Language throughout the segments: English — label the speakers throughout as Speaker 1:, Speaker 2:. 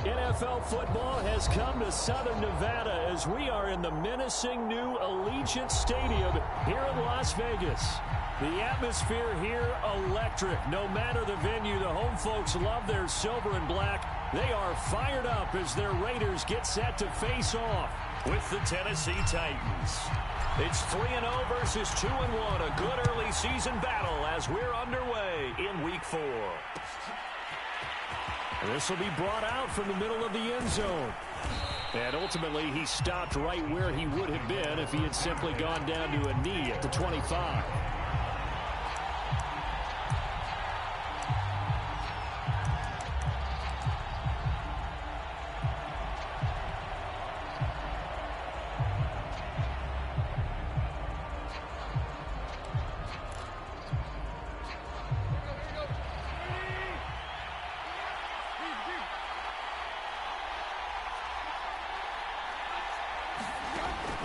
Speaker 1: NFL football has come to Southern Nevada as we are in the menacing new Allegiant Stadium here in Las Vegas. The atmosphere here electric. No matter the venue, the home folks love their silver and black. They are fired up as their Raiders get set to face off with the Tennessee Titans. It's 3-0 versus 2-1. A good early season battle as we're underway in Week 4. This will be brought out from the middle of the end zone. And ultimately, he stopped right where he would have been if he had simply gone down to a knee at the 25.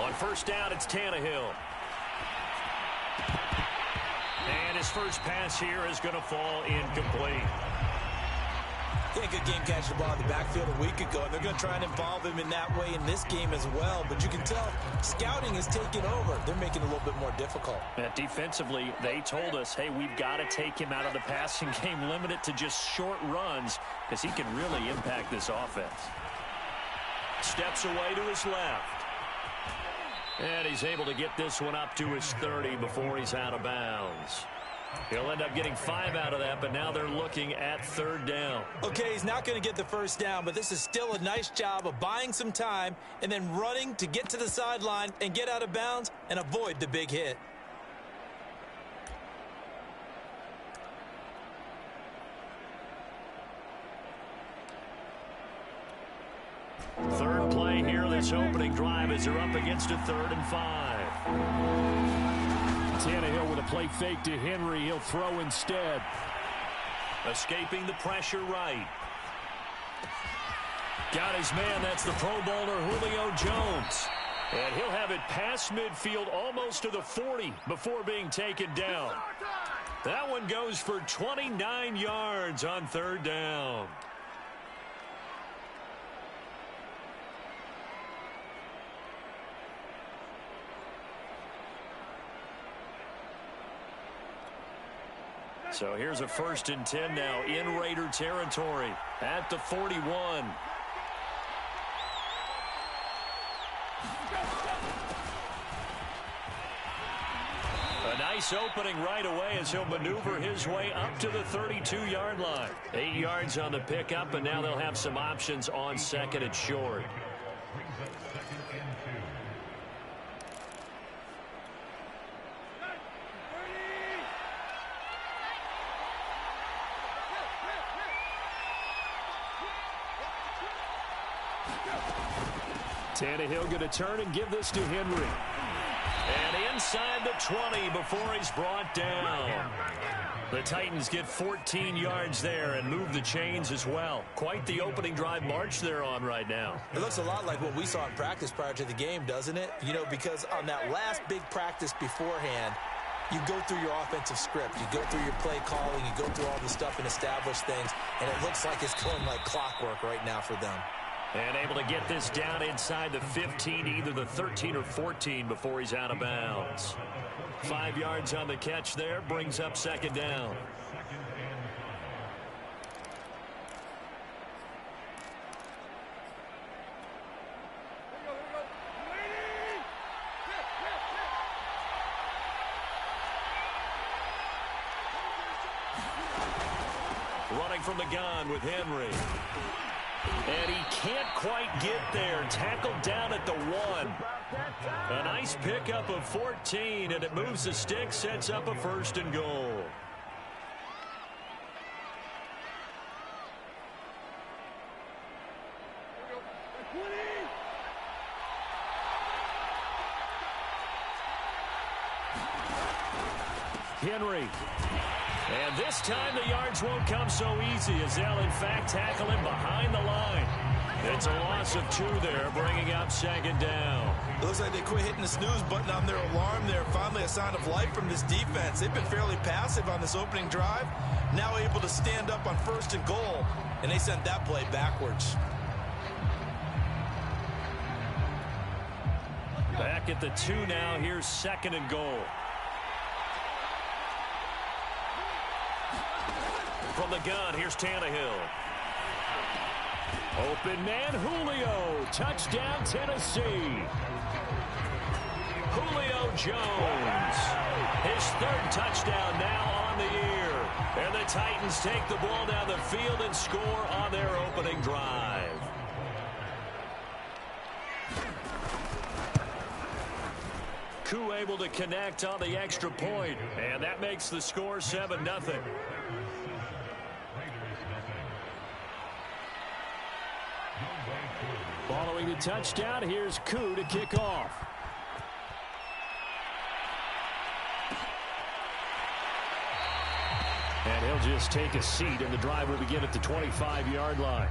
Speaker 1: On first down, it's Tannehill. And his first pass here is going to fall incomplete.
Speaker 2: Yeah, good game catching the ball in the backfield a week ago, and they're going to try and involve him in that way in this game as well. But you can tell scouting is taking over. They're making it a little bit more difficult.
Speaker 1: Defensively, they told us, hey, we've got to take him out of the passing game, limit it to just short runs, because he can really impact this offense. Steps away to his left. And he's able to get this one up to his 30 before he's out of bounds. He'll end up getting 5 out of that, but now they're looking at third down.
Speaker 2: Okay, he's not going to get the first down, but this is still a nice job of buying some time and then running to get to the sideline and get out of bounds and avoid the big hit.
Speaker 1: Third play here, this opening drive as they're up against a 3rd and 5. Tannehill with a play fake to Henry. He'll throw instead. Escaping the pressure right. Got his man. That's the Pro Bowler Julio Jones. And he'll have it past midfield almost to the 40 before being taken down. That one goes for 29 yards on third down. So here's a 1st and 10 now in Raider territory at the 41. A nice opening right away as he'll maneuver his way up to the 32-yard line. 8 yards on the pickup, and now they'll have some options on 2nd and short. Tannehill going to turn and give this to Henry. And inside the 20 before he's brought down. The Titans get 14 yards there and move the chains as well. Quite the opening drive march they're on right now.
Speaker 2: It looks a lot like what we saw in practice prior to the game, doesn't it? You know, because on that last big practice beforehand, you go through your offensive script. You go through your play calling. You go through all the stuff and establish things. And it looks like it's going like clockwork right now for them.
Speaker 1: And able to get this down inside the 15, either the 13 or 14 before he's out of bounds. 5 yards on the catch there, brings up 2nd down. Running from the gun with Henry. And he can't quite get there. Tackled down at the 1. A nice pickup of 14, and it moves the stick, sets up a 1st and goal. Henry. And this time the yards won't come so easy as they'll in fact tackle him behind the line. It's a loss of 2 there, bringing up 2nd down.
Speaker 2: It looks like they quit hitting the snooze button on their alarm there. Finally a sign of life from this defense. They've been fairly passive on this opening drive. Now able to stand up on 1st and goal, and they sent that play backwards.
Speaker 1: Back at the 2 now. Here's 2nd and goal. From the gun, here's Tannehill. Open man, Julio. Touchdown, Tennessee. Julio Jones. His 3rd touchdown now on the year. And the Titans take the ball down the field and score on their opening drive. Koo able to connect on the extra point, and that makes the score 7-0. Following the touchdown, here's Koo to kick off. And he'll just take a seat, and the drive will begin at the 25-yard line.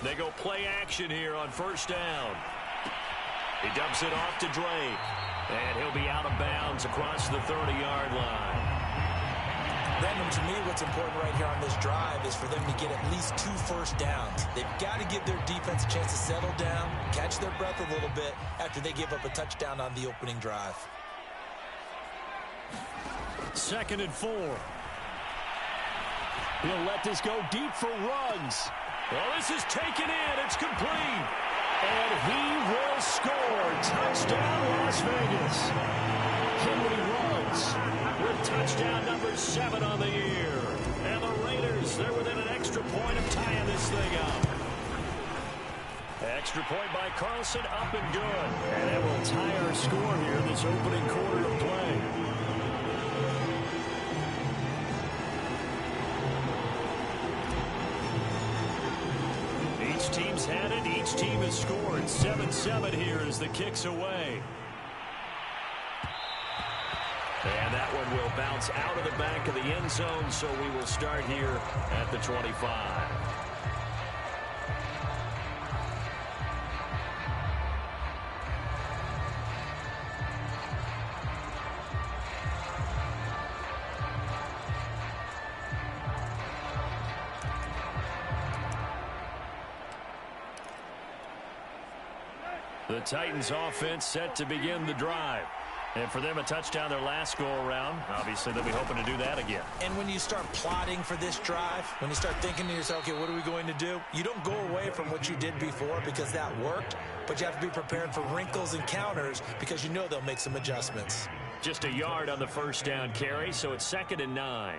Speaker 1: They go play action here on 1st down. He dumps it off to Drake. And he'll be out of bounds across the 30-yard line.
Speaker 2: Brandon, to me, what's important right here on this drive is for them to get at least 2 first downs. They've got to give their defense a chance to settle down, catch their breath a little bit after they give up a touchdown on the opening drive.
Speaker 1: 2nd and 4. He'll let this go deep for Ruggs. Well, this is taken in. It's complete. And he will score. Touchdown, Las Vegas. Henry Ruggs with touchdown number 7 on the year. And the Raiders, they're within an extra point of tying this thing up. Extra point by Carlson, up and good. And that will tie our score here in this opening quarter of play. Each team's had it. Each team has scored. 7-7 here as the kick's away. And that one will bounce out of the back of the end zone, so we will start here at the 25. The Titans offense set to begin the drive. And for them, a touchdown their last go-around. Obviously, they'll be hoping to do that again.
Speaker 2: And when you start plotting for this drive, when you start thinking to yourself, okay, what are we going to do? You don't go away from what you did before because that worked, but you have to be prepared for wrinkles and counters because you know they'll make some adjustments.
Speaker 1: Just a yard on the first down carry, so it's 2nd and 9.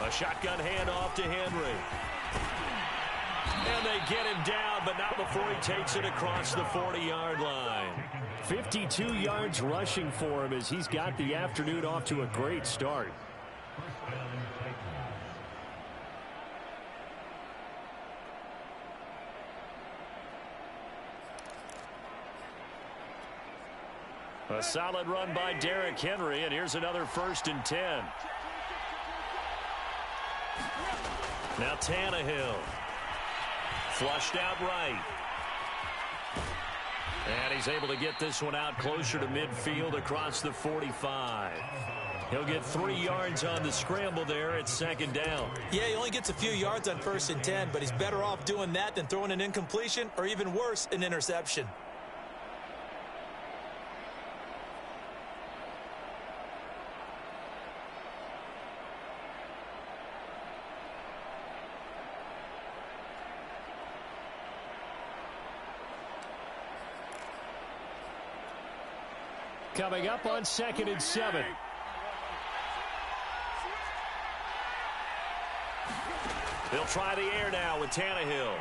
Speaker 1: A shotgun handoff to Henry. And they get him down, but not before he takes it across the 40-yard line. 52 yards rushing for him as he's got the afternoon off to a great start. A solid run by Derrick Henry, and here's another 1st and 10. Now Tannehill. Flushed out right. And he's able to get this one out closer to midfield across the 45. He'll get 3 yards on the scramble there at 2nd down.
Speaker 2: Yeah, he only gets a few yards on 1st and 10, but he's better off doing that than throwing an incompletion or even worse, an interception.
Speaker 1: Coming up on 2nd and 7. They'll try the air now with Tannehill.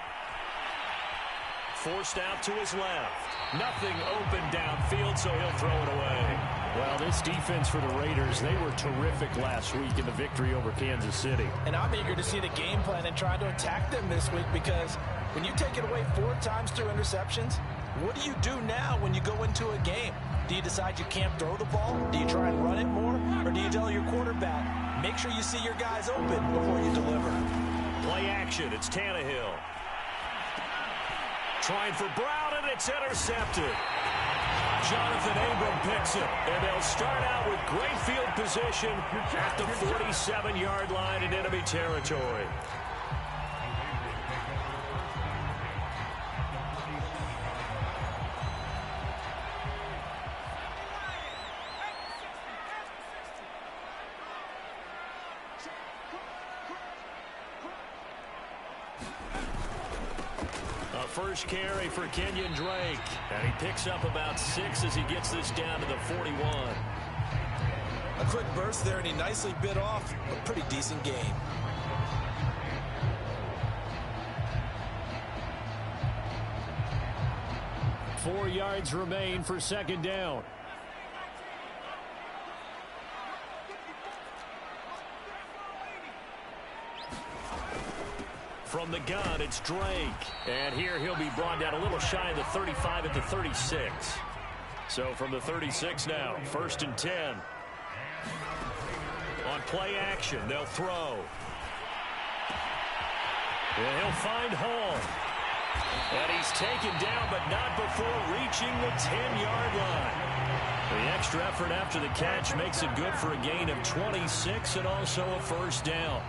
Speaker 1: forced out to his left. Nothing open downfield, so he'll throw it away. Well, this defense for the Raiders, they were terrific last week in the victory over Kansas City.
Speaker 2: And I'm eager to see the game plan and try to attack them this week, because when you take it away 4 times through interceptions, what do you do now when you go into a game? Do you decide you can't throw the ball? Do you try and run it more? Or do you tell your quarterback, make sure you see your guys open before you deliver?
Speaker 1: Play action. It's Tannehill. Trying for Brown, and it's intercepted. Jonathan Abram picks it, and they'll start out with great field position at the 47-yard line in enemy territory. First carry for Kenyon Drake. And he picks up about 6 as he gets this down to the 41.
Speaker 2: A quick burst there, and he nicely bit off a pretty decent gain.
Speaker 1: Four yards remain for second down. From the gun, it's Drake. And here he'll be brought down a little shy of the 35 at the 36. So from the 36 now, 1st and 10. On play action, they'll throw. And he'll find Hall. And he's taken down, but not before reaching the 10-yard line. The extra effort after the catch makes it good for a gain of 26 and also a first down.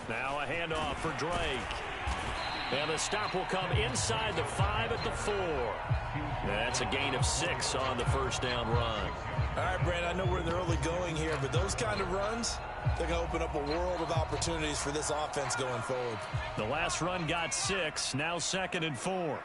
Speaker 1: Now a handoff for Drake. And the stop will come inside the 5 at the 4. That's a gain of 6 on the first down run.
Speaker 2: All right, Brandon, I know we're in the early going here, but those kind of runs, they're going to open up a world of opportunities for this offense going forward.
Speaker 1: The last run got 6, now 2nd and 4.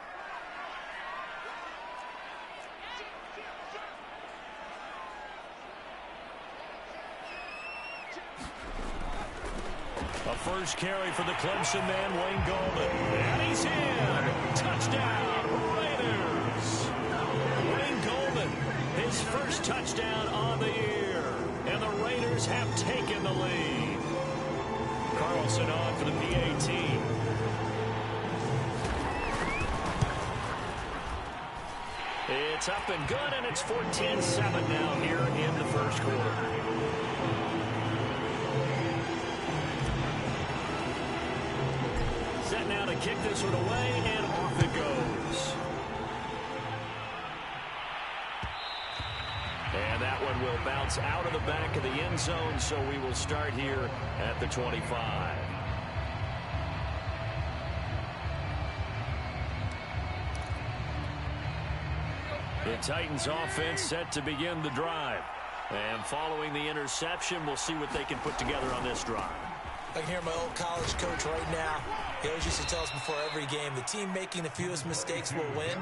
Speaker 1: A first carry for the Clemson man, Wayne Gallman. And he's in. Touchdown, Raiders. Wayne Gallman, his first touchdown on the year. And the Raiders have taken the lead. Carlson on for the PAT. It's up and good, and it's 14-7 now here in the first quarter. Set now to kick this one away, and off it goes. And that one will bounce out of the back of the end zone, so we will start here at the 25. The Titans offense set to begin the drive. And following the interception, we'll see what they can put together on this drive.
Speaker 2: I can hear my old college coach right now. He always used to tell us before every game, the team making the fewest mistakes will win.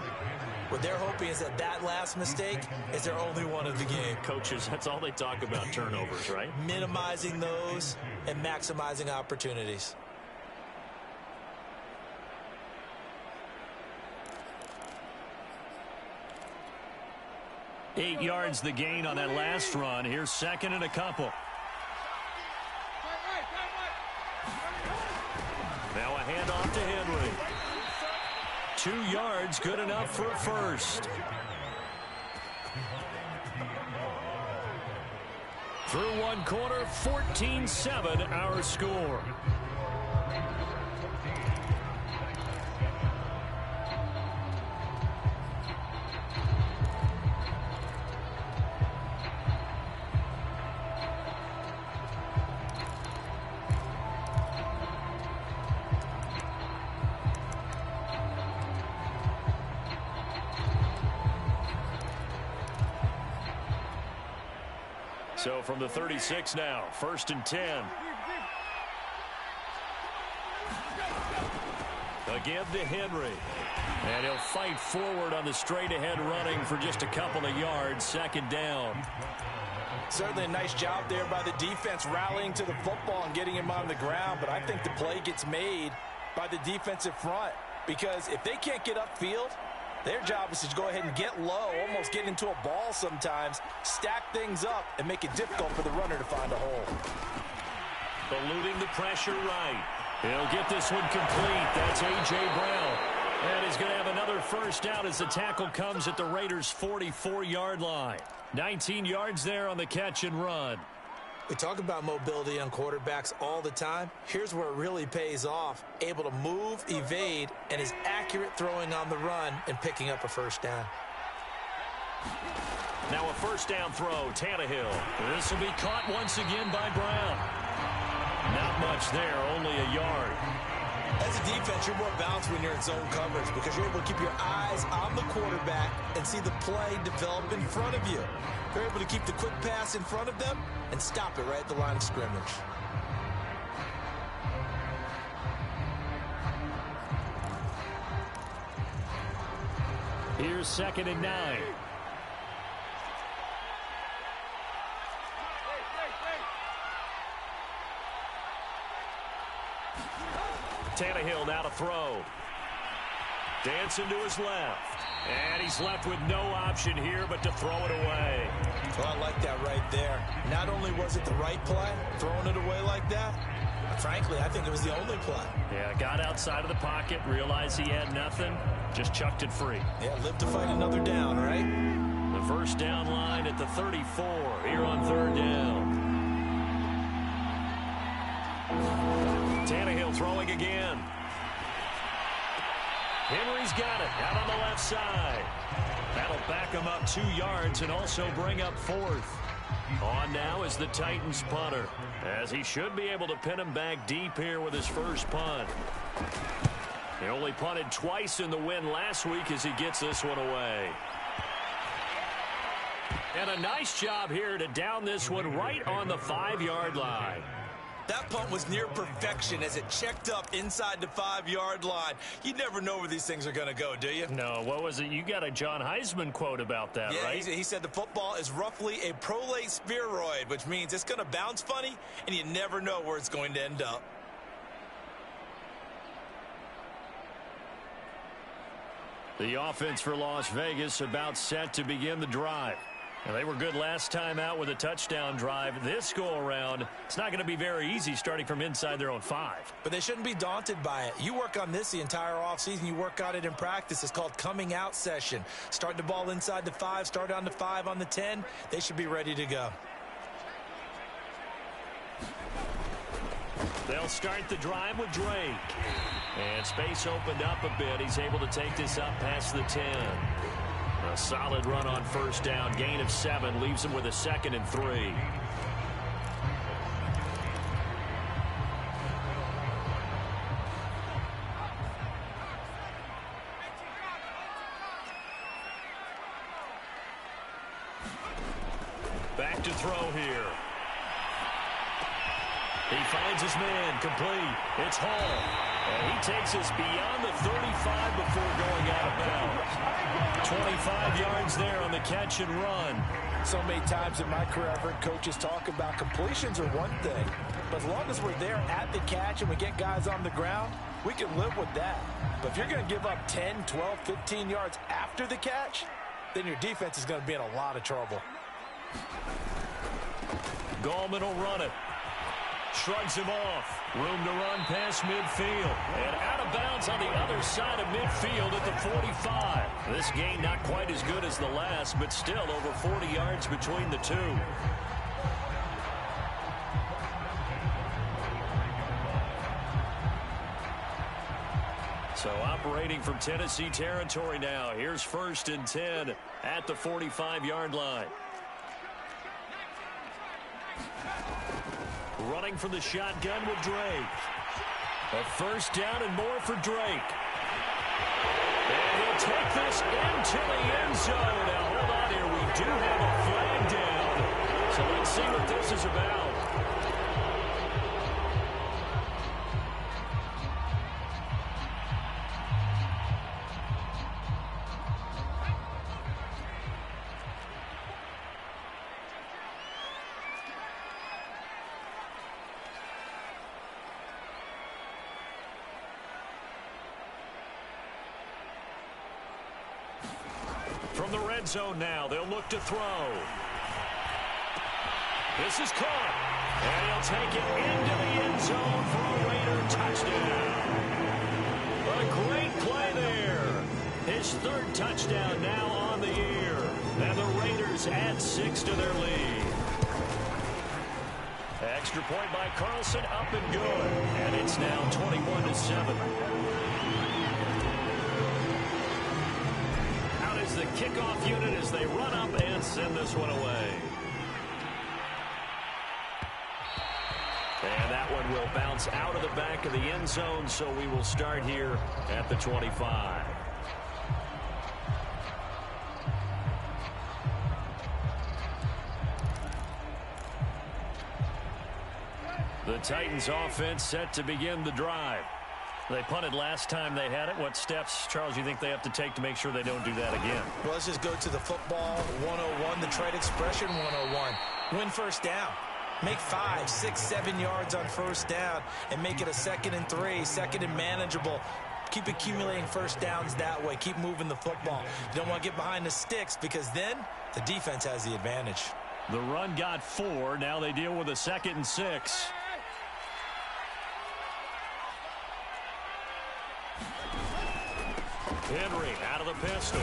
Speaker 2: What they're hoping is that that last mistake is their only one of the game.
Speaker 1: Coaches, that's all they talk about, turnovers, right?
Speaker 2: Minimizing those and maximizing opportunities.
Speaker 1: Eight yards the gain on that last run. Here's 2nd and a couple. Now a handoff to Henry. 2 yards, good enough for a first. Through one quarter, 14-7 our score. So from the 36 now, 1st and 10. Again to Henry. And he'll fight forward on the straight-ahead running for just a couple of yards. 2nd down.
Speaker 2: Certainly a nice job there by the defense rallying to the football and getting him on the ground. But I think the play gets made by the defensive front, because if they can't get upfield, their job is to go ahead and get low, almost get into a ball sometimes, stack things up, and make it difficult for the runner to find a hole.
Speaker 1: Eluding the pressure right. He'll get this one complete. That's A.J. Brown. And he's going to have another 1st down as the tackle comes at the Raiders' 44-yard line. 19 yards there on the catch and run.
Speaker 2: We talk about mobility on quarterbacks all the time. Here's where it really pays off. Able to move, evade, and is accurate throwing on the run and picking up a 1st down.
Speaker 1: Now a 1st down throw, Tannehill. This will be caught once again by Brown. Not much there, only a yard.
Speaker 2: As a defense, you're more balanced when you're in zone coverage because you're able to keep your eyes on the quarterback and see the play develop in front of you. You're able to keep the quick pass in front of them and stop it right at the line of scrimmage.
Speaker 1: Here's 2nd and 9. Tannehill now to throw. Dancing to his left. And he's left with no option here but to throw it away.
Speaker 2: Well, I like that right there. Not only was it the right play, throwing it away like that, but frankly, I think it was the only play.
Speaker 1: Yeah, got outside of the pocket, realized he had nothing, just chucked it free.
Speaker 2: Yeah, lived to fight another down, right?
Speaker 1: The 1st down line at the 34 here on 3rd down. Tannehill throwing again. Henry's got it out on the left side. That'll back him up 2 yards and also bring up 4th. On now is the Titans punter, as he should be able to pin him back deep here with his 1st punt. He only punted twice in the win last week as he gets this one away. And a nice job here to down this one right on the 5-yard line.
Speaker 2: That punt was near perfection as it checked up inside the 5-yard line. You never know where these things are going to go, do you?
Speaker 1: No, what was it? You got a John Heisman quote about that,
Speaker 2: yeah,
Speaker 1: right?
Speaker 2: He said the football is roughly a prolate spheroid, which means it's going to bounce funny, and you never know where it's going to end up.
Speaker 1: The offense for Las Vegas about set to begin the drive. And they were good last time out with a touchdown drive. This go-around, it's not going to be very easy starting from inside their own 5.
Speaker 2: But they shouldn't be daunted by it. You work on this the entire offseason. You work on it in practice. It's called coming out session. Start the ball inside the 5, start on the 5 on the 10. They should be ready to go.
Speaker 1: They'll start the drive with Drake. And space opened up a bit. He's able to take this up past the 10. A solid run on 1st down. Gain of 7 leaves him with a 2nd and 3. Back to throw here. He finds his man, complete. It's Hall. And he takes us beyond the 35 before going out of bounds. 25 yards there on the catch and run.
Speaker 2: So many times in my career, I've heard coaches talk about completions are one thing. But as long as we're there at the catch and we get guys on the ground, we can live with that. But if you're going to give up 10, 12, 15 yards after the catch, then your defense is going to be in a lot of trouble.
Speaker 1: Gallman will run it. Shrugs him off. Room to run past midfield. And out of bounds on the other side of midfield at the 45. This gain not quite as good as the last, but still over 40 yards between the two. So operating from Tennessee territory now. Here's 1st and 10 at the 45-yard line. Running from the shotgun with Drake. A 1st down and more for Drake. And he'll take this into the end zone. Now, hold on here. We do have a flag down. So let's see what this is about. From the red zone now, they'll look to throw. This is caught. And he'll take it into the end zone for a Raider touchdown. A great play there. His third touchdown now on the year. And the Raiders add 6 to their lead. Extra point by Carlson, up and good. And it's now 21-7. The kickoff unit as they run up and send this one away. And that one will bounce out of the back of the end zone, so we will start here at the 25. The Titans offense set to begin the drive. They punted last time they had it. What steps, Charles, you think they have to take to make sure they don't do that again?
Speaker 2: Well, let's just go to the football 101, the trade expression 101. Win first down. Make 5, 6, 7 yards on first down and make it a 2nd and 3, 2nd and manageable. Keep accumulating first downs that way. Keep moving the football. You don't want to get behind the sticks because then the defense has the advantage.
Speaker 1: The run got 4. Now they deal with a 2nd and 6. Henry out of the pistol.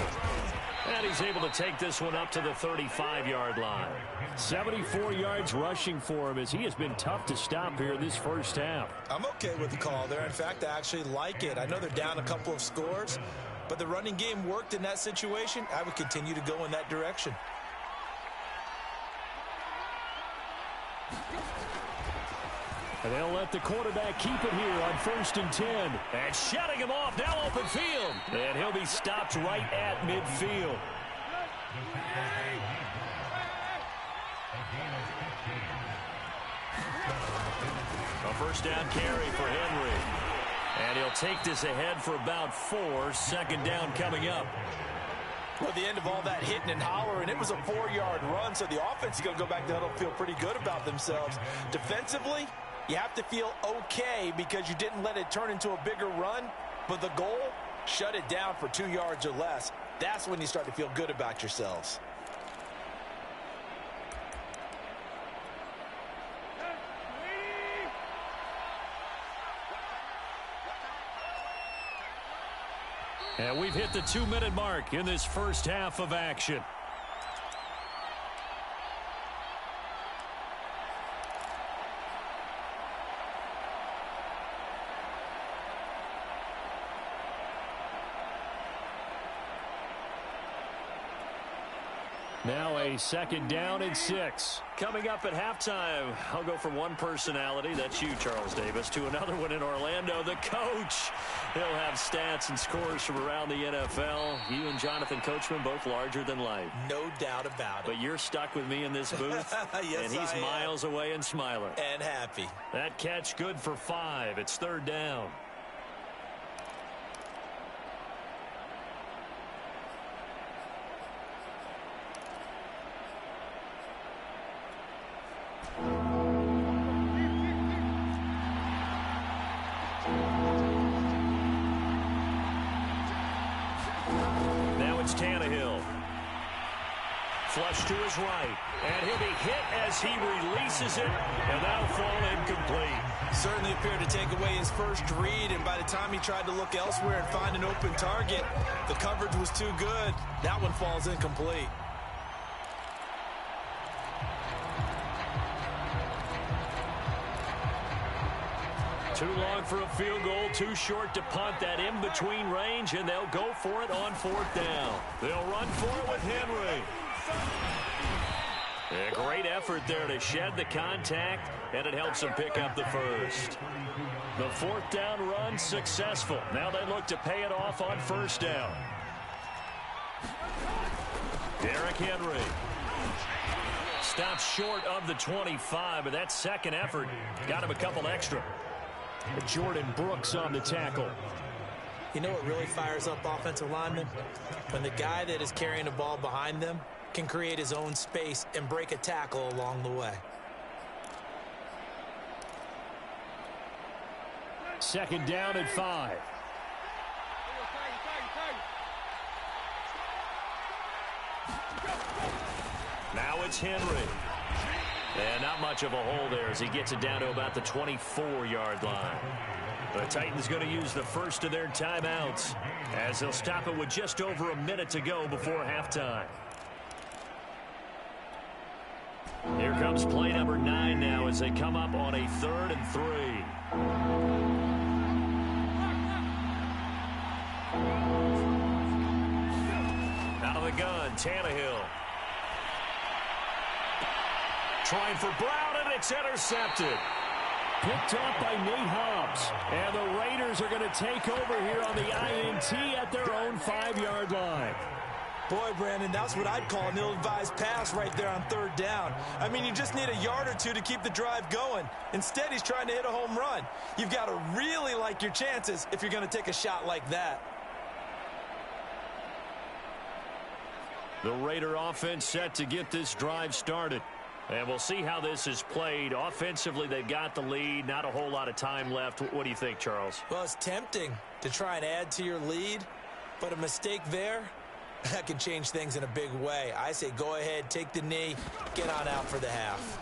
Speaker 1: And he's able to take this one up to the 35-yard line. 74 yards rushing for him as he has been tough to stop here this first half.
Speaker 2: I'm okay with the call there. In fact, I actually like it. I know they're down a couple of scores, but the running game worked in that situation. I would continue to go in that direction.
Speaker 1: And they'll let the quarterback keep it here on 1st and 10. And shutting him off, now open field. And he'll be stopped right at midfield. A first down carry for Henry. And he'll take this ahead for about 4. 2nd down coming up.
Speaker 2: Well, at the end of all that hitting and hollering, it was a 4-yard run, so the offense is going to go back to huddle, feel pretty good about themselves. Defensively, you have to feel okay because you didn't let it turn into a bigger run, but the goal, shut it down for 2 yards or less. That's when you start to feel good about yourselves.
Speaker 1: And we've hit the 2-minute mark in this first half of action. Now a 2nd down and 6. Coming up at halftime, I'll go from one personality, that's you, Charles Davis, to another one in Orlando, the coach. He'll have stats and scores from around the NFL. You and Jonathan Coachman both larger than life.
Speaker 2: No doubt about it.
Speaker 1: But you're stuck with me in this booth.
Speaker 2: Yes,
Speaker 1: and he's miles away and smiling.
Speaker 2: And happy.
Speaker 1: That catch good for 5. It's 3rd down. Flush to his right, and he'll be hit as he releases it, and that'll fall incomplete.
Speaker 2: Certainly appeared to take away his first read, and by the time he tried to look elsewhere and find an open target, the coverage was too good. That one falls incomplete.
Speaker 1: Too long for a field goal, too short to punt. That in-between range, and they'll go for it on 4th down. They'll run for it with Henry. A great effort there to shed the contact, and it helps them pick up the first. The 4th down run successful. Now they look to pay it off on 1st down. Derrick Henry. stops short of the 25, but that second effort got him a couple extra. Jordan Brooks on the tackle.
Speaker 2: You know what really fires up offensive linemen? When the guy that is carrying the ball behind them can create his own space and break a tackle along the way.
Speaker 1: Second down and 5. Now it's Henry. And not much of a hole there as he gets it down to about the 24-yard line. The Titans going to use the first of their timeouts as they'll stop it with just over a minute to go before halftime. Here comes play number 9 now as they come up on a 3rd and 3. Out of the gun, Tannehill. Trying for Brown, and it's intercepted. Picked off by Nate Hobbs. And the Raiders are going to take over here on the INT at their own 5-yard line.
Speaker 2: Boy, Brandon, that's what I'd call an ill-advised pass right there on 3rd down. I mean, you just need a yard or two to keep the drive going. Instead, he's trying to hit a home run. You've got to really like your chances if you're going to take a shot like that.
Speaker 1: The Raider offense set to get this drive started. And we'll see how this is played. Offensively, they've got the lead. Not a whole lot of time left. What do you think, Charles?
Speaker 2: Well, it's tempting to try and add to your lead, but a mistake there, that can change things in a big way. I say go ahead, take the knee, get on out for the half.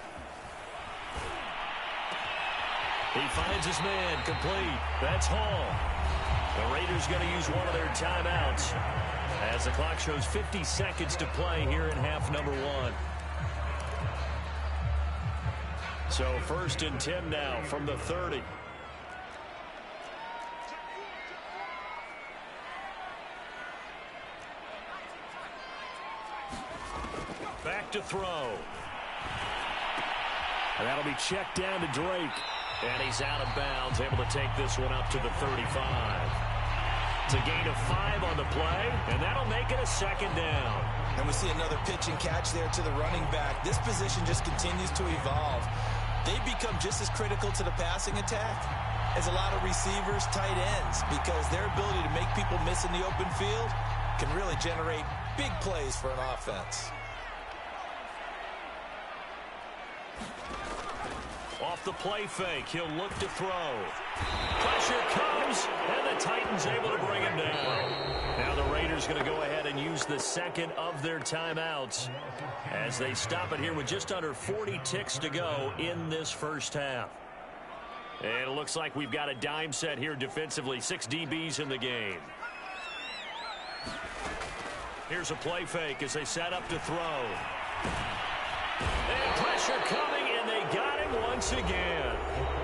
Speaker 1: He finds his man complete. That's Hall. The Raiders going to use one of their timeouts as the clock shows 50 seconds to play here in half number 1. So 1st and 10 now from the 30. Back to throw. And that'll be checked down to Drake. And he's out of bounds, able to take this one up to the 35. It's a gain of 5 on the play, and that'll make it a 2nd down.
Speaker 2: And we see another pitch and catch there to the running back. This position just continues to evolve. They become just as critical to the passing attack as a lot of receivers, tight ends, because their ability to make people miss in the open field can really generate big plays for an offense.
Speaker 1: Off the play fake, he'll look to throw. Pressure comes, and the Titans able to bring him down. Now the Raiders going to go ahead and use the second of their timeouts as they stop it here with just under 40 ticks to go in this first half. And it looks like we've got a dime set here defensively. 6 DBs in the game. Here's a play fake as they set up to throw. And pressure coming, and they got him once again.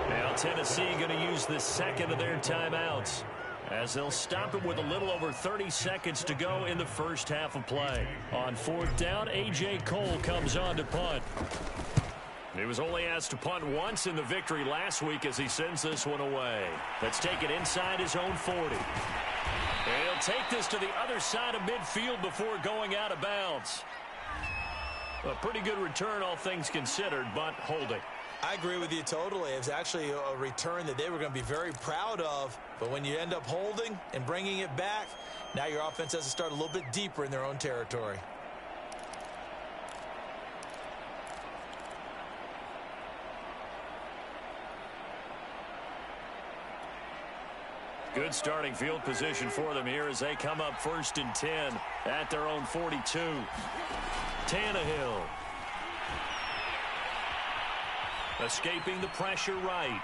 Speaker 1: Now Tennessee going to use the second of their timeouts as they'll stop it with a little over 30 seconds to go in the first half of play. On 4th down, A.J. Cole comes on to punt. He was only asked to punt once in the victory last week as he sends this one away. Let's take it inside his own 40. And he'll take this to the other side of midfield before going out of bounds. A pretty good return, all things considered, but holding.
Speaker 2: I agree with you totally. It was actually a return that they were going to be very proud of. But when you end up holding and bringing it back, now your offense has to start a little bit deeper in their own territory.
Speaker 1: Good starting field position for them here as they come up 1st and 10 at their own 42. Tannehill. Escaping the pressure right.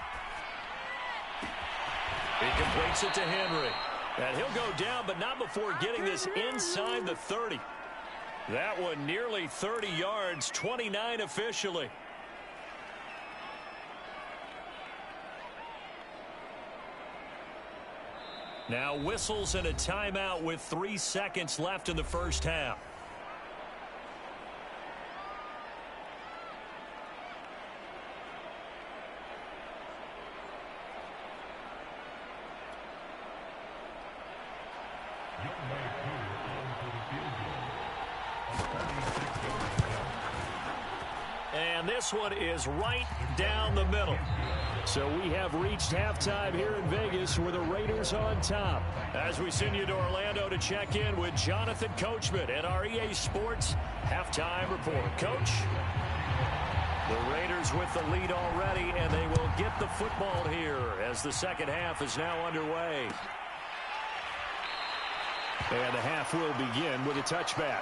Speaker 1: He completes it to Henry. And he'll go down, but not before getting this inside the 30. That one nearly 30 yards, 29 officially. Now whistles and a timeout with 3 seconds left in the first half. And this one is right down the middle. So we have reached halftime here in Vegas with the Raiders on top. As we send you to Orlando to check in with Jonathan Coachman at our EA Sports Halftime Report. Coach? The Raiders with the lead already, and they will get the football here as the second half is now underway. And the half will begin with a touchback.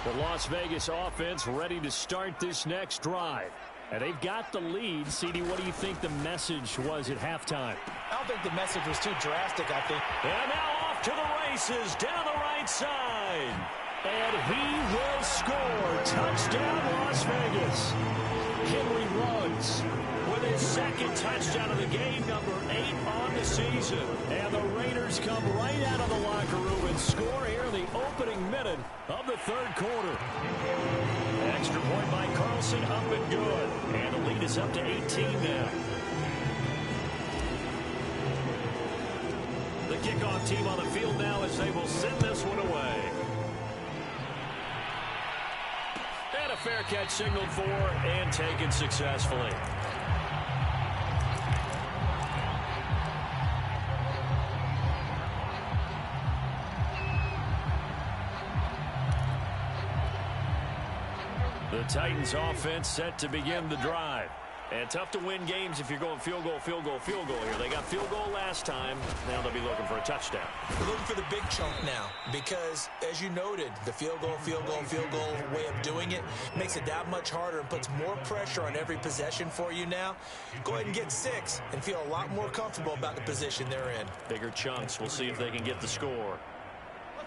Speaker 1: The Las Vegas offense ready to start this next drive. And they've got the lead. CD, what do you think the message was at halftime?
Speaker 2: I don't think the message was too drastic, I think.
Speaker 1: And now off to the races down the right side. And he will score. Touchdown, Las Vegas. Henry runs with his second touchdown of the game, number 8 on the season. And the Raiders come right out of the locker room and score here in the opening minute of the third quarter. Extra point by Carlson, up and good. And the lead is up to 18 now. The kickoff team on the field now as they will send this one away. And a fair catch signaled for and taken successfully. The Titans offense set to begin the drive. And tough to win games if you're going field goal, field goal, field goal here. They got field goal last time. Now they'll be looking for a touchdown.
Speaker 2: We're looking for the big chunk now because, as you noted, the field goal way of doing it makes it that much harder and puts more pressure on every possession for you now. Go ahead and get 6 and feel a lot more comfortable about the position they're in.
Speaker 1: Bigger chunks. We'll see if they can get the score.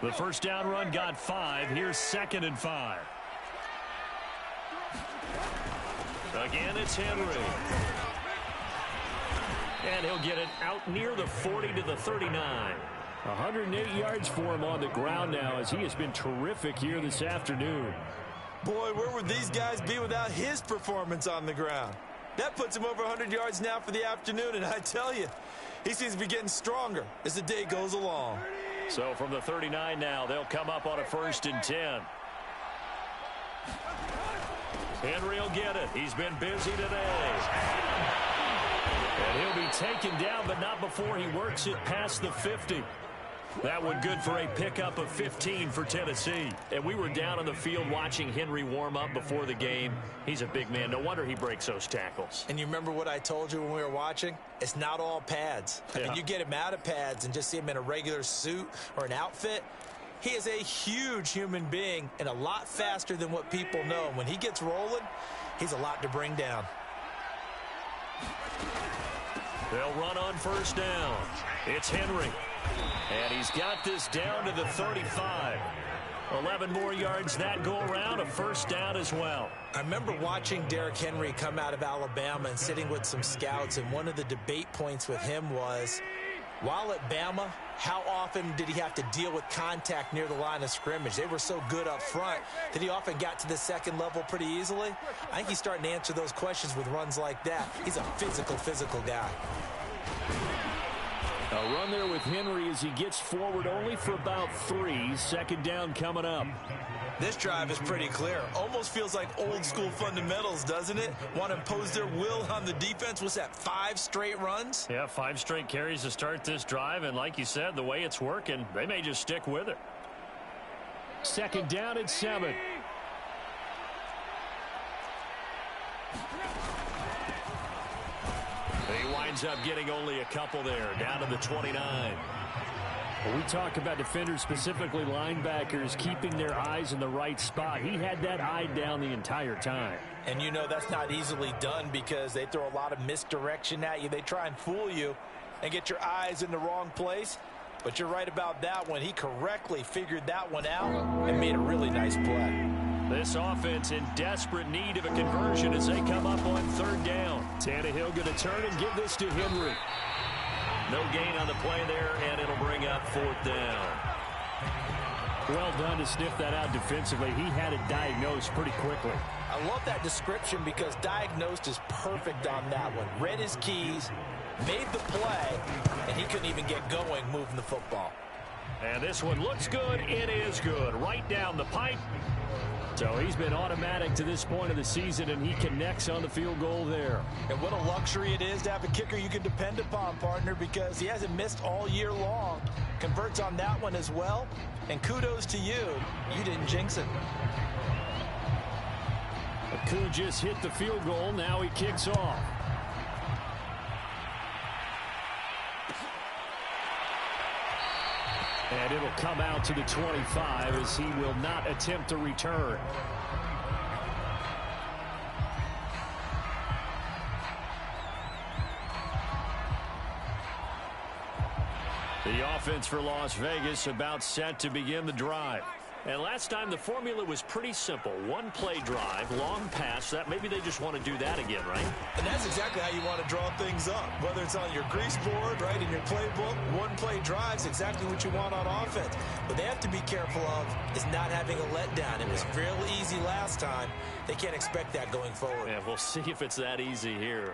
Speaker 1: The first down run got 5. Here's 2nd and 5. Again, it's Henry. And he'll get it out near the 40 to the 39. 108 yards for him on the ground now as he has been terrific here this afternoon.
Speaker 2: Boy, where would these guys be without his performance on the ground? That puts him over 100 yards now for the afternoon, and I tell you, he seems to be getting stronger as the day goes along.
Speaker 1: So from the 39 now, they'll come up on a 1st and 10. Henry will get it. He's been busy today. And he'll be taken down, but not before he works it past the 50. That one good for a pickup of 15 for Tennessee. And we were down on the field watching Henry warm up before the game. He's a big man. No wonder he breaks those tackles.
Speaker 2: And you remember what I told you when we were watching? It's not all pads. I mean, you get him out of pads and just see him in a regular suit or an outfit. He is a huge human being and a lot faster than what people know. And when he gets rolling, he's a lot to bring down.
Speaker 1: They'll run on 1st down. It's Henry. And he's got this down to the 35. 11 more yards that go around, a 1st down as well.
Speaker 2: I remember watching Derrick Henry come out of Alabama and sitting with some scouts, and one of the debate points with him was, while at Bama, how often did he have to deal with contact near the line of scrimmage? They were so good up front that he often got to the 2nd level pretty easily. I think he's starting to answer those questions with runs like that. He's a physical guy.
Speaker 1: A run there with Henry as he gets forward only for about 3. 2nd down coming up.
Speaker 2: This drive is pretty clear. Almost feels like old school fundamentals, doesn't it? Want to impose their will on the defense. What's that, 5 straight runs?
Speaker 1: Yeah, 5 straight carries to start this drive. And like you said, the way it's working, they may just stick with it. 2nd down and 7. He winds up getting only a couple there, down to the 29. When we talk about defenders, specifically linebackers, keeping their eyes in the right spot. He had that eye down the entire time.
Speaker 2: And you know that's not easily done because they throw a lot of misdirection at you. They try and fool you and get your eyes in the wrong place. But you're right about that one. He correctly figured that one out and made a really nice play.
Speaker 1: This offense in desperate need of a conversion as they come up on 3rd down. Tannehill going to turn and give this to Henry. No gain on the play there, and it'll bring up 4th down. Well done to sniff that out defensively. He had it diagnosed pretty quickly.
Speaker 2: I love that description because diagnosed is perfect on that one. Read his keys, made the play, and he couldn't even get going moving the football.
Speaker 1: And this one looks good. It is good. Right down the pipe. So he's been automatic to this point of the season, and he connects on the field goal there.
Speaker 2: And what a luxury it is to have a kicker you can depend upon, partner, because he hasn't missed all year long. Converts on that one as well. And kudos to you. You didn't jinx it.
Speaker 1: Aku just hit the field goal. Now he kicks off. And it'll come out to the 25 as he will not attempt a return. The offense for Las Vegas about set to begin the drive. And last time the formula was pretty simple. One play drive, long pass. That maybe they just want to do that again, right?
Speaker 2: And that's exactly how you want to draw things up. Whether it's on your grease board, right, in your playbook, one play drive is exactly what you want on offense. What they have to be careful of is not having a letdown. It was real easy last time. They can't expect that going forward.
Speaker 1: Yeah, we'll see if it's that easy here.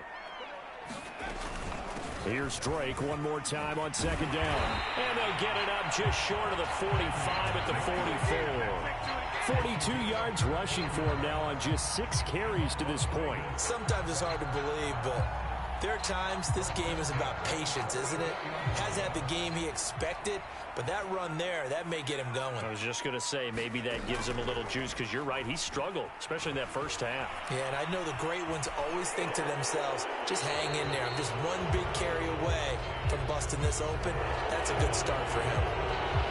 Speaker 1: Here's Drake one more time on second down. And they'll get it up just short of the 45 at the 44. 42 yards rushing for him now on just 6 carries to this point.
Speaker 2: Sometimes it's hard to believe, but there are times this game is about patience, isn't it? Hasn't had the game he expected, but that run there, that may get him going.
Speaker 1: I was just going to say, maybe that gives him a little juice because you're right, he struggled, especially in that first half.
Speaker 2: Yeah, and I know the great ones always think to themselves, just hang in there. I'm just one big carry away from busting this open. That's a good start for him.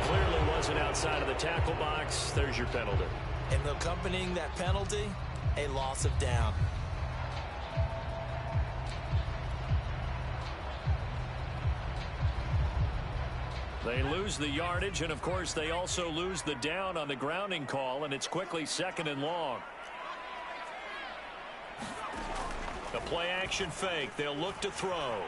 Speaker 1: Clearly wasn't outside of the tackle box. There's your penalty.
Speaker 2: And accompanying that penalty, a loss of down.
Speaker 1: They lose the yardage, and of course they also lose the down on the grounding call, and it's quickly second and long. The play action fake. They'll look to throw.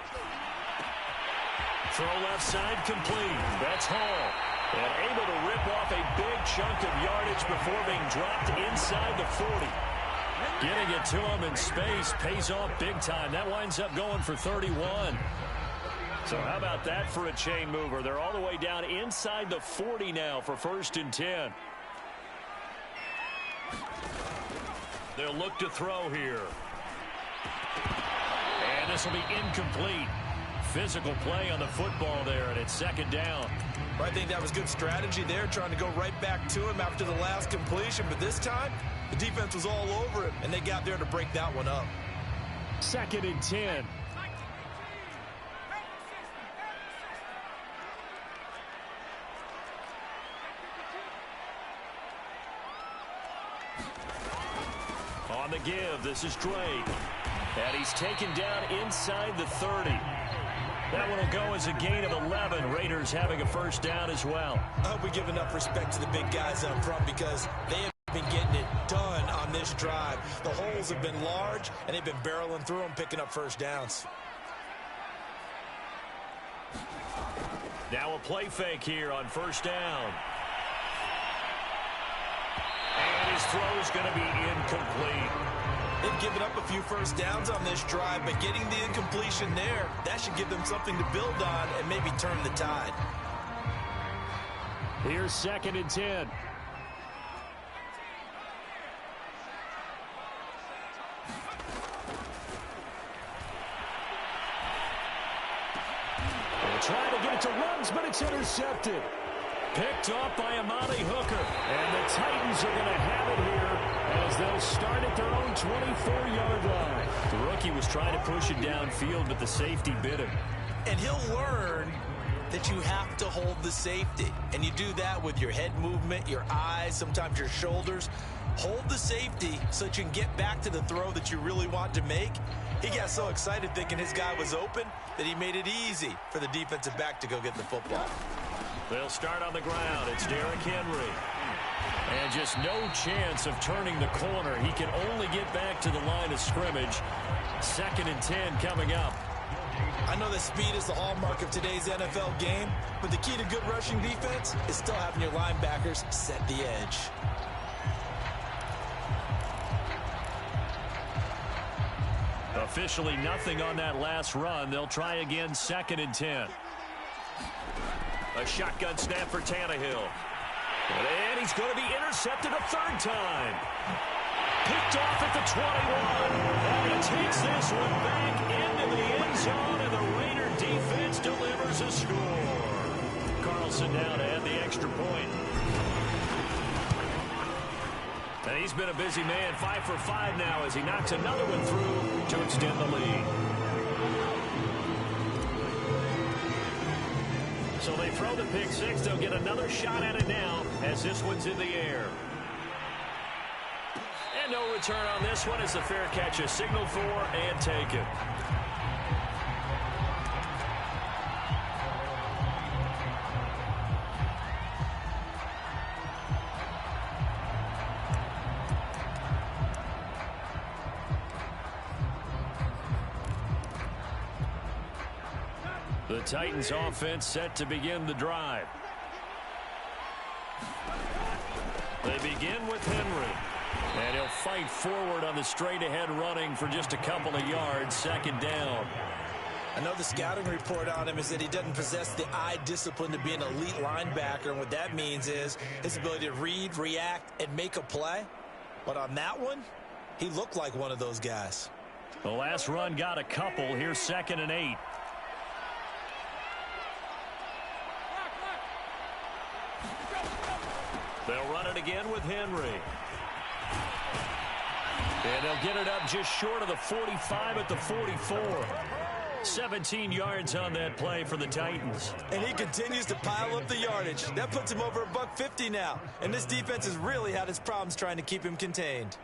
Speaker 1: Throw left side complete. That's Hall. And able to rip off a big chunk of yardage before being dropped inside the 40. Getting it to him in space pays off big time. That winds up going for 31. So how about that for a chain mover? They're all the way down inside the 40 now for 1st and 10. They'll look to throw here. And this will be incomplete. Physical play on the football there, and it's second down.
Speaker 2: I think that was good strategy there, trying to go right back to him after the last completion. But this time, the defense was all over him, and they got there to break that one up.
Speaker 1: 2nd and 10. On the give, this is Drake. And he's taken down inside the 30. That one will go as a gain of 11. Raiders having a first down as well.
Speaker 2: I hope we give enough respect to the big guys up front because they have been getting it done on this drive. The holes have been large, and they've been barreling through them, picking up first downs.
Speaker 1: Now a play fake here on first down. And his throw is going to be incomplete.
Speaker 2: They've given up a few first downs on this drive, but getting the incompletion there, that should give them something to build on and maybe turn the tide.
Speaker 1: Here's 2nd and 10. They'll try to get it to Ruggs, but it's intercepted. Picked off by Amani Hooker. And the Titans are going to have it here as they'll start at their own 24-yard line. The rookie was trying to push it downfield, but the safety bit him.
Speaker 2: And he'll learn that you have to hold the safety. And you do that with your head movement, your eyes, sometimes your shoulders. Hold the safety so that you can get back to the throw that you really want to make. He got so excited thinking his guy was open that he made it easy for the defensive back to go get the football.
Speaker 1: They'll start on the ground. It's Derrick Henry. And just no chance of turning the corner. He can only get back to the line of scrimmage. 2nd and 10 coming up.
Speaker 2: I know that speed is the hallmark of today's NFL game, but the key to good rushing defense is still having your linebackers set the edge.
Speaker 1: Officially nothing on that last run. They'll try again, 2nd and 10. A shotgun snap for Tannehill. And he's going to be intercepted a 3rd time. Picked off at the 21. And he takes this one back into the end zone, and the Raider defense delivers a score. Carlson now to add the extra point. And he's been a busy man, 5 for 5 now as he knocks another one through to extend the lead. So they throw the pick 6. They'll get another shot at it now as this one's in the air. And no return on this one as the fair catch is signaled for and taken. The Titans offense set to begin the drive. They begin with Henry. And he'll fight forward on the straight-ahead running for just a couple of yards, 2nd down.
Speaker 2: I know the scouting report on him is that he doesn't possess the eye discipline to be an elite linebacker, and what that means is his ability to read, react, and make a play. But on that one, he looked like one of those guys.
Speaker 1: The last run got a couple. Here's 2nd and 8. They'll run it again with Henry. And they'll get it up just short of the 45 at the 44. 17 yards on that play for the Titans.
Speaker 2: And he continues to pile up the yardage. That puts him over $150 now. And this defense has really had its problems trying to keep him contained.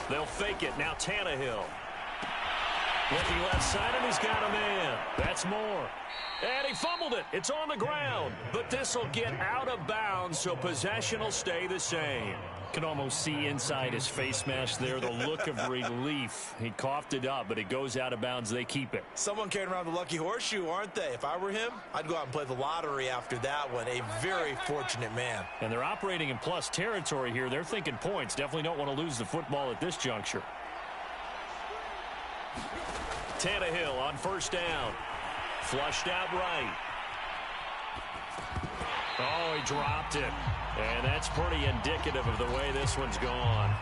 Speaker 1: They'll fake it. Now Tannehill. Looking left side, and he's got a man. That's Moore. And he fumbled it. It's on the ground. But this will get out of bounds, so possession will stay the same. Can almost see inside his face mask there the look of relief. He coughed it up, but it goes out of bounds. They keep it.
Speaker 2: Someone carrying around the lucky horseshoe, aren't they? If I were him, I'd go out and play the lottery after that one. A very fortunate man.
Speaker 1: And they're operating in plus territory here. They're thinking points. Definitely don't want to lose the football at this juncture. Tannehill on 1st down. Flushed out right. Oh, he dropped it. And that's pretty indicative of the way this one's gone.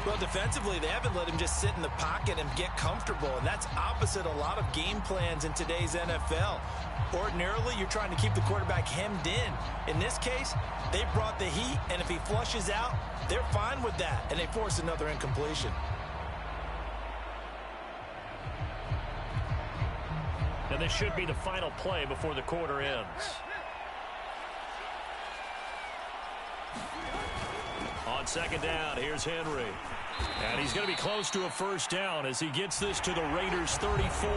Speaker 2: Well, defensively, they haven't let him just sit in the pocket and get comfortable, and that's opposite a lot of game plans in today's NFL. Ordinarily, you're trying to keep the quarterback hemmed in. In this case, they brought the heat, and if he flushes out, they're fine with that, and they force another incompletion.
Speaker 1: And this should be the final play before the quarter ends. On 2nd down, here's Henry. And he's going to be close to a 1st down as he gets this to the Raiders' 34.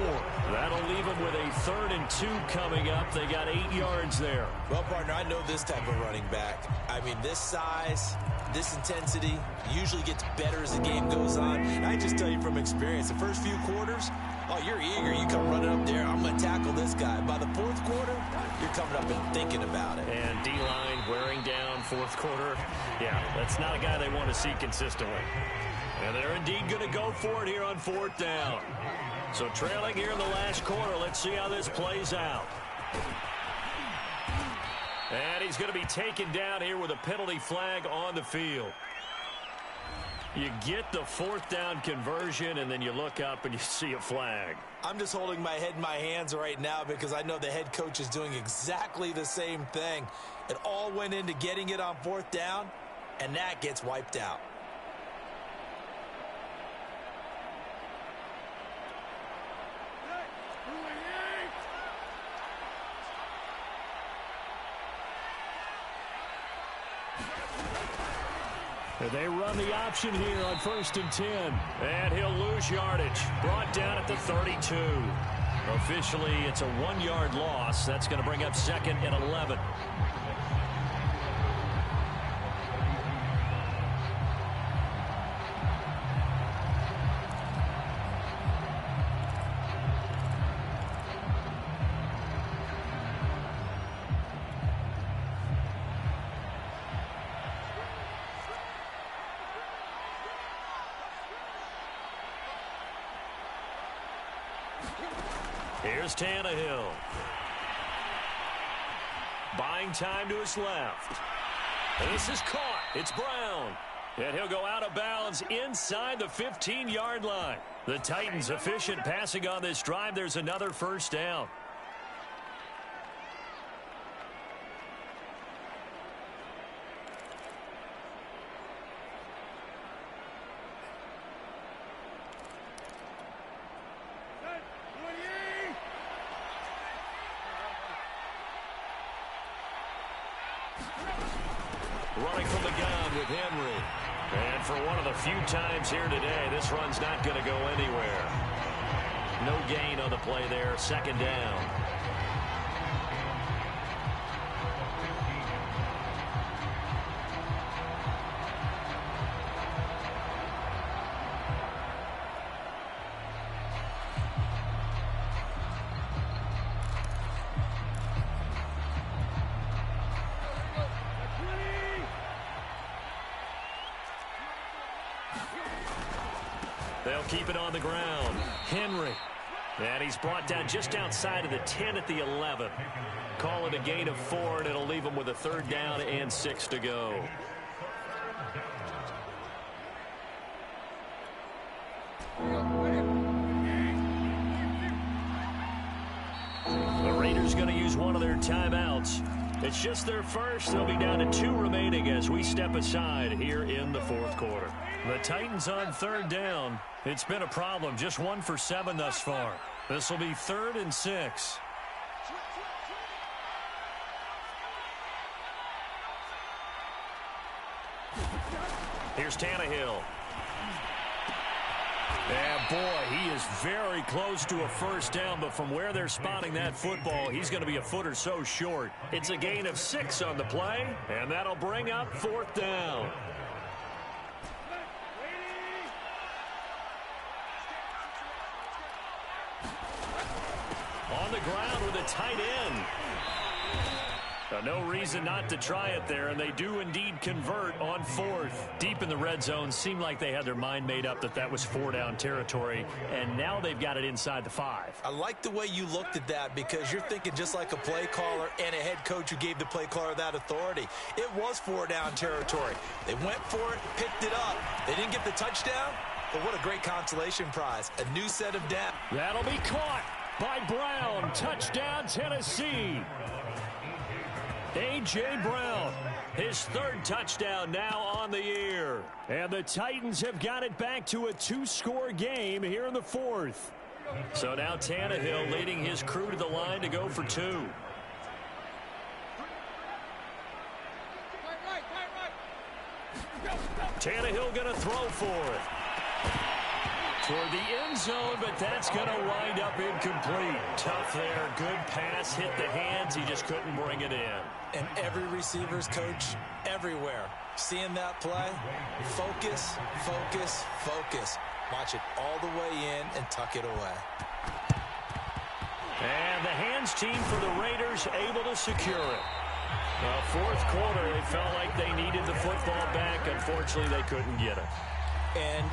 Speaker 1: That'll leave him with a 3rd and 2 coming up. They got 8 yards there.
Speaker 2: Well, partner, I know this type of running back. I mean, this size, this intensity usually gets better as the game goes on. And I just tell you from experience, the first few quarters, oh, you're eager. You come running up there. I'm going to tackle this guy. By the 4th quarter, you're coming up and thinking about it.
Speaker 1: And D-line wearing down 4th quarter. Yeah, that's not a guy they want to see consistently. And they're indeed going to go for it here on 4th down. So trailing here in the last quarter. Let's see how this plays out. And he's going to be taken down here with a penalty flag on the field. You get the 4th down conversion, and then you look up and you see a flag.
Speaker 2: I'm just holding my head in my hands right now because I know the head coach is doing exactly the same thing. It all went into getting it on 4th down, and that gets wiped out.
Speaker 1: They run the option here on 1st and 10. And he'll lose yardage. Brought down at the 32. Officially, it's a 1-yard loss. That's going to bring up 2nd and 11. Here's Tannehill. Buying time to his left. This is caught. It's Brown. And he'll go out of bounds inside the 15-yard line. The Titans efficient passing on this drive. There's another first down. Running from the gun with Henry. And for one of the few times here today, this run's not going to go anywhere. No gain on the play there. 2nd down. They'll keep it on the ground. Henry. And he's brought down just outside of the 10 at the 11. Call it a gain of 4, and it'll leave him with a 3rd down and 6 to go. The Raiders going to use one of their timeouts. It's just their first. They'll be down to 2 remaining as we step aside here in the 4th quarter. The Titans on 3rd down. It's been a problem. Just 1 for 7 thus far. This will be 3rd and 6. Here's Tannehill. And boy, he is very close to a first down, but from where they're spotting that football, he's going to be a foot or so short. It's a gain of 6 on the play, and that'll bring up 4th down. On the ground with a tight end. No reason not to try it there, and they do indeed convert on 4th. Deep in the red zone, seemed like they had their mind made up that was 4-down territory, and now they've got it inside the 5.
Speaker 2: I like the way you looked at that because you're thinking just like a play caller and a head coach who gave the play caller that authority. It was 4-down territory. They went for it, picked it up. They didn't get the touchdown, but what a great consolation prize. A new set of downs.
Speaker 1: That'll be caught by Brown. Touchdown, Tennessee. A.J. Brown, his 3rd touchdown now on the year. And the Titans have got it back to a 2-score game here in the 4th. So now Tannehill leading his crew to the line to go for 2. Tannehill going to throw for it. Toward the end zone, but that's going to wind up incomplete. Tough there. Good pass. Hit the hands. He just couldn't bring it in.
Speaker 2: And every receiver's coach everywhere. Seeing that play, focus, focus, focus. Watch it all the way in and tuck it away.
Speaker 1: And the hands team for the Raiders able to secure it. 4th quarter, they felt like they needed the football back. Unfortunately, they couldn't get it.
Speaker 2: And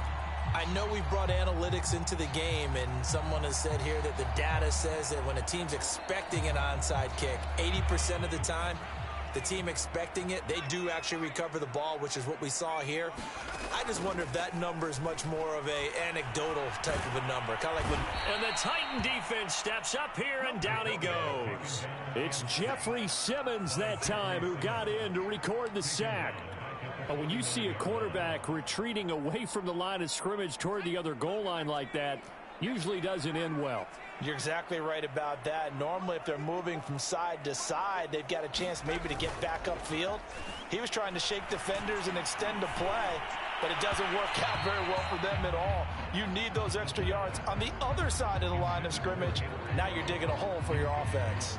Speaker 2: I know we brought analytics into the game, and someone has said here that the data says that when a team's expecting an onside kick, 80% of the time, the team expecting it, they do actually recover the ball, which is what we saw here. I just wonder if that number is much more of a anecdotal type of a number. Kind of like when...
Speaker 1: And the Titan defense steps up here, and down he goes. It's Jeffrey Simmons that time who got in to record the sack. When you see a quarterback retreating away from the line of scrimmage toward the other goal line like that, usually doesn't end well.
Speaker 3: You're exactly right about that. Normally, if they're moving from side to side, they've got a chance maybe to get back upfield. He was trying to shake defenders and extend the play. but it doesn't work out very well for them at all. You need those extra yards on the other side of the line of scrimmage. Now you're digging a hole for your offense.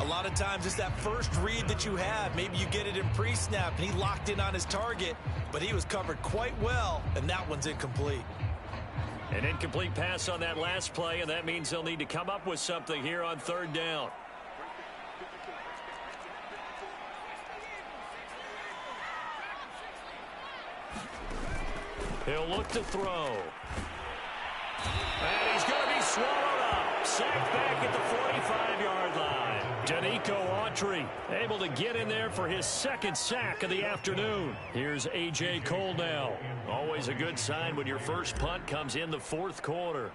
Speaker 2: A lot of times it's that first read that you have. Maybe you get it in pre-snap, and he locked in on his target, but he was covered quite well, and that one's incomplete.
Speaker 1: An incomplete pass on that last play, and that means they'll need to come up with something here on third down. He'll look to throw. And he's going to be swallowed up. Sacked back at the 45-yard line. Danico Autry able to get in there for his second sack of the afternoon. Here's A.J. Cole now. Always a good sign when your first punt comes in the fourth quarter.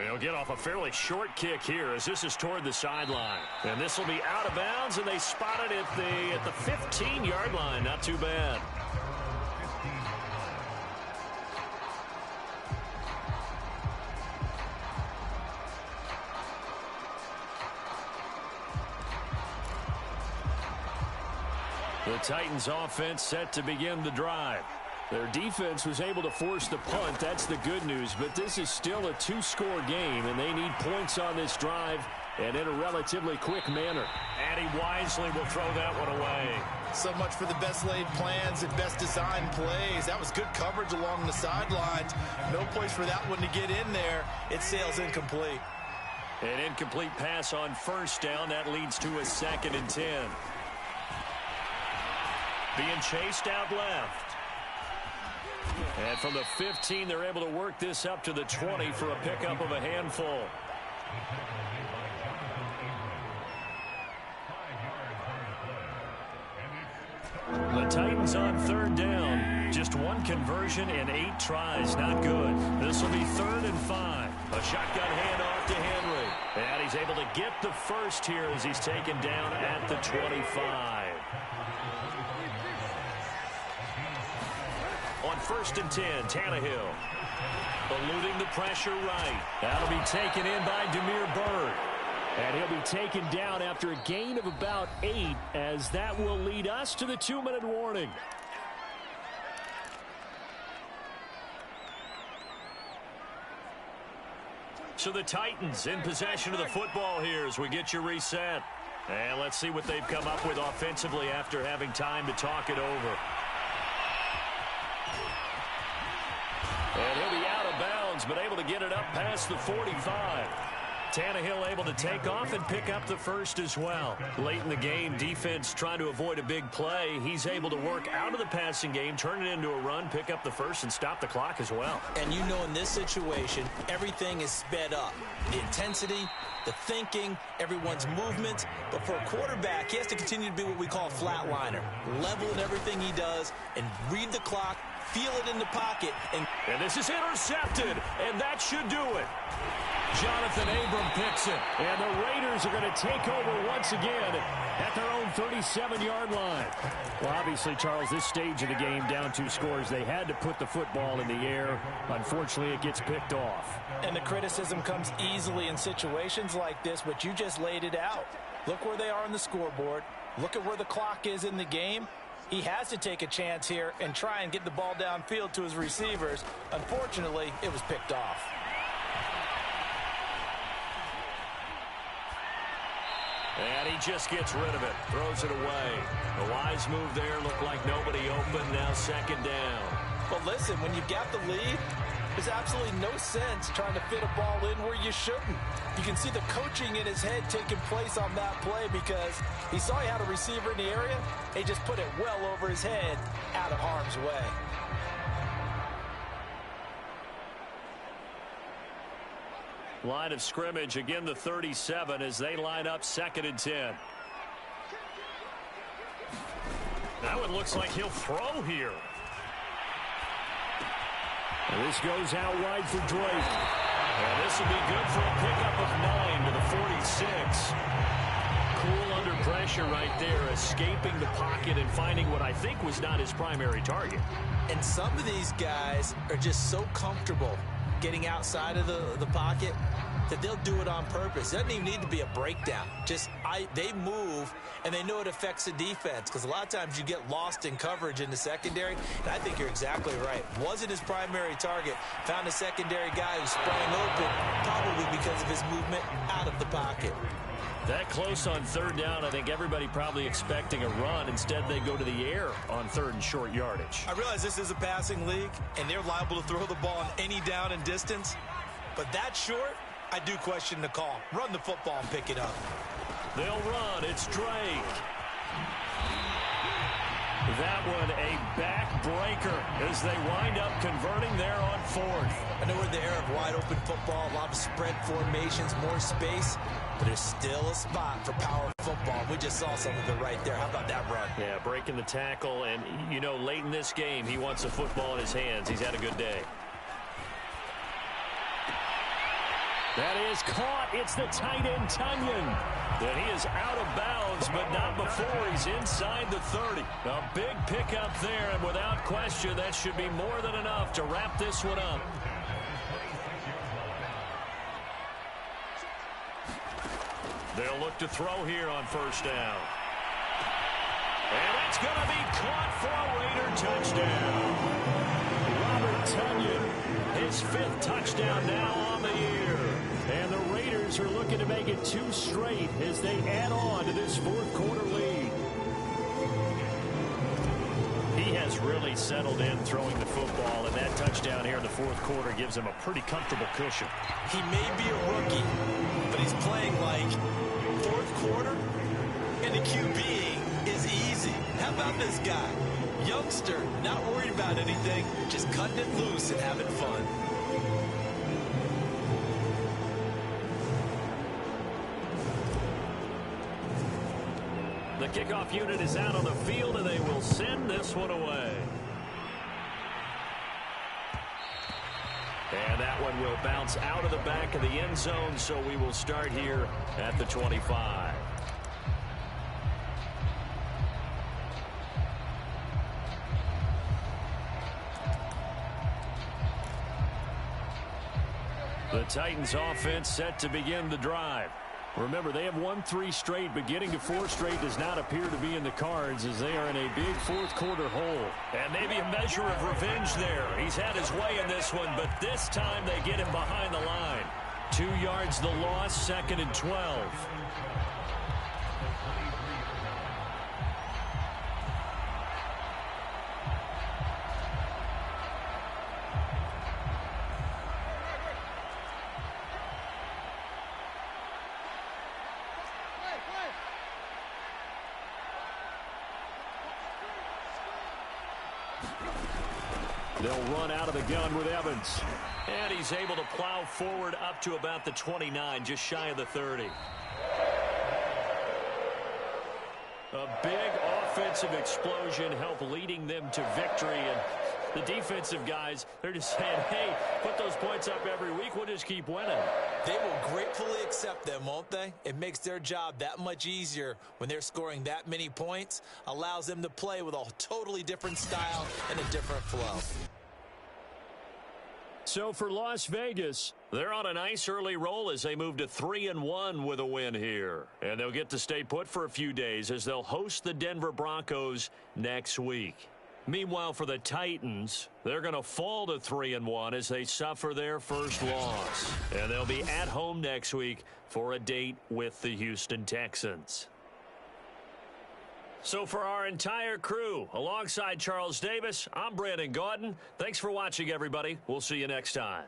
Speaker 1: He'll get off a fairly short kick here as this is toward the sideline. And this will be out of bounds, and they spot it at the 15-yard line. Not too bad. The Titans offense set to begin the drive. Their defense was able to force the punt. That's the good news. But this is still a two-score game, and they need points on this drive and in a relatively quick manner. And he wisely will throw that one away.
Speaker 2: So much for the best laid plans and best designed plays. That was good coverage along the sidelines. No place for that one to get in there. It sails incomplete.
Speaker 1: An incomplete pass on first down. That leads to a 2nd and 10. Being chased out left. And from the 15, they're able to work this up to the 20 for a pickup of a handful. The Titans on third down. Just one conversion and 8 tries. Not good. This will be 3rd and 5. A shotgun handoff to Henry. And he's able to get the first here as he's taken down at the 25. On 1st and 10, Tannehill. Eluding the pressure right. That'll be taken in by Damiere Byrd. And he'll be taken down after a gain of about 8, as that will lead us to the 2-minute warning. So the Titans in possession of the football here as we get you reset. And let's see what they've come up with offensively after having time to talk it over. And he'll be out of bounds, but able to get it up past the 45. Tannehill able to take off and pick up the first as well. Late in the game, defense trying to avoid a big play. He's able to work out of the passing game, turn it into a run, pick up the first, and stop the clock as well.
Speaker 2: And you know in this situation, everything is sped up. The intensity, the thinking, everyone's movement. But for a quarterback, he has to continue to be what we call a flatliner. Level in everything he does and read the clock, feel it in the pocket. And
Speaker 1: this is intercepted, and that should do it. Jonathan Abram picks it, and the Raiders are going to take over once again at their own 37-yard line. Well, obviously, Charles, this stage of the game, down 2 scores, they had to put the football in the air. Unfortunately, it gets picked off.
Speaker 3: And the criticism comes easily in situations like this, but you just laid it out. Look where they are on the scoreboard. Look at where the clock is in the game. He has to take a chance here and try and get the ball downfield to his receivers. Unfortunately, it was picked off.
Speaker 1: And he just gets rid of it, throws it away. A wise move there, looked like nobody open, now 2nd down.
Speaker 3: But listen, when you've got the lead, there's absolutely no sense trying to fit a ball in where you shouldn't. You can see the coaching in his head taking place on that play because he saw he had a receiver in the area. He just put it well over his head, out of harm's way.
Speaker 1: Line of scrimmage, again the 37 as they line up 2nd and 10. Now it looks like he'll throw here. And this goes out wide for Drake. And this will be good for a pickup of 9 to the 46. Cool under pressure right there, escaping the pocket and finding what I think was not his primary target.
Speaker 2: And some of these guys are just so comfortable getting outside of the pocket that they'll do it on purpose. It doesn't even need to be a breakdown. Just they move, and they know it affects the defense because a lot of times you get lost in coverage in the secondary, and I think you're exactly right. Wasn't his primary target. Found a secondary guy who sprang open, probably because of his movement out of the pocket.
Speaker 1: That close on third down, I think everybody probably expecting a run. Instead, they go to the air on third and short yardage.
Speaker 2: I realize this is a passing league, and they're liable to throw the ball on any down and distance. But that short, I do question the call. Run the football and pick it up.
Speaker 1: They'll run. It's Drake. That one a backbreaker as they wind up converting there on fourth.
Speaker 2: I know we're in the era of wide open football, a lot of spread formations, more space, but there's still a spot for power football. We just saw some of it right there. How about that run?
Speaker 1: Yeah, breaking the tackle, and, you know, late in this game, he wants the football in his hands. He's had a good day. That is caught. It's the tight end, Tunyon. And he is out of bounds, but not before he's inside the 30. A big pickup there, and without question, that should be more than enough to wrap this one up. They'll look to throw here on first down. And it's going to be caught for a Raider touchdown. Robert Tunyon, his 5th touchdown now on the year. And the Raiders are looking to make it 2 straight as they add on to this 4th quarter lead. He has really settled in throwing the football, and that touchdown here in the 4th quarter gives him a pretty comfortable cushion.
Speaker 2: He may be a rookie, but he's playing like 4th quarter, and the QBing is easy. How about this guy? Youngster, not worried about anything, just cutting it loose and having fun.
Speaker 1: The kickoff unit is out on the field, and they will send this one away. And that one will bounce out of the back of the end zone, so we will start here at the 25. The Titans offense set to begin the drive. Remember, they have won 3 straight, but getting to 4 straight does not appear to be in the cards as they are in a big 4th quarter hole. And maybe a measure of revenge there. He's had his way in this one, but this time they get him behind the line. 2 yards the loss, 2nd and 12. They'll run out of the gun with Evans. And he's able to plow forward up to about the 29, just shy of the 30. A big offensive explosion helped leading them to victory. And the defensive guys, they're just saying, hey, put those points up every week. We'll just keep winning.
Speaker 2: They will gratefully accept them, won't they? It makes their job that much easier when they're scoring that many points. Allows them to play with a totally different style and a different flow.
Speaker 1: So for Las Vegas, they're on a nice early roll as they move to 3-1 with a win here. And they'll get to stay put for a few days as they'll host the Denver Broncos next week. Meanwhile, for the Titans, they're going to fall to 3-1 as they suffer their first loss. And they'll be at home next week for a date with the Houston Texans. So for our entire crew, alongside Charles Davis, I'm Brandon Gaudin. Thanks for watching, everybody. We'll see you next time.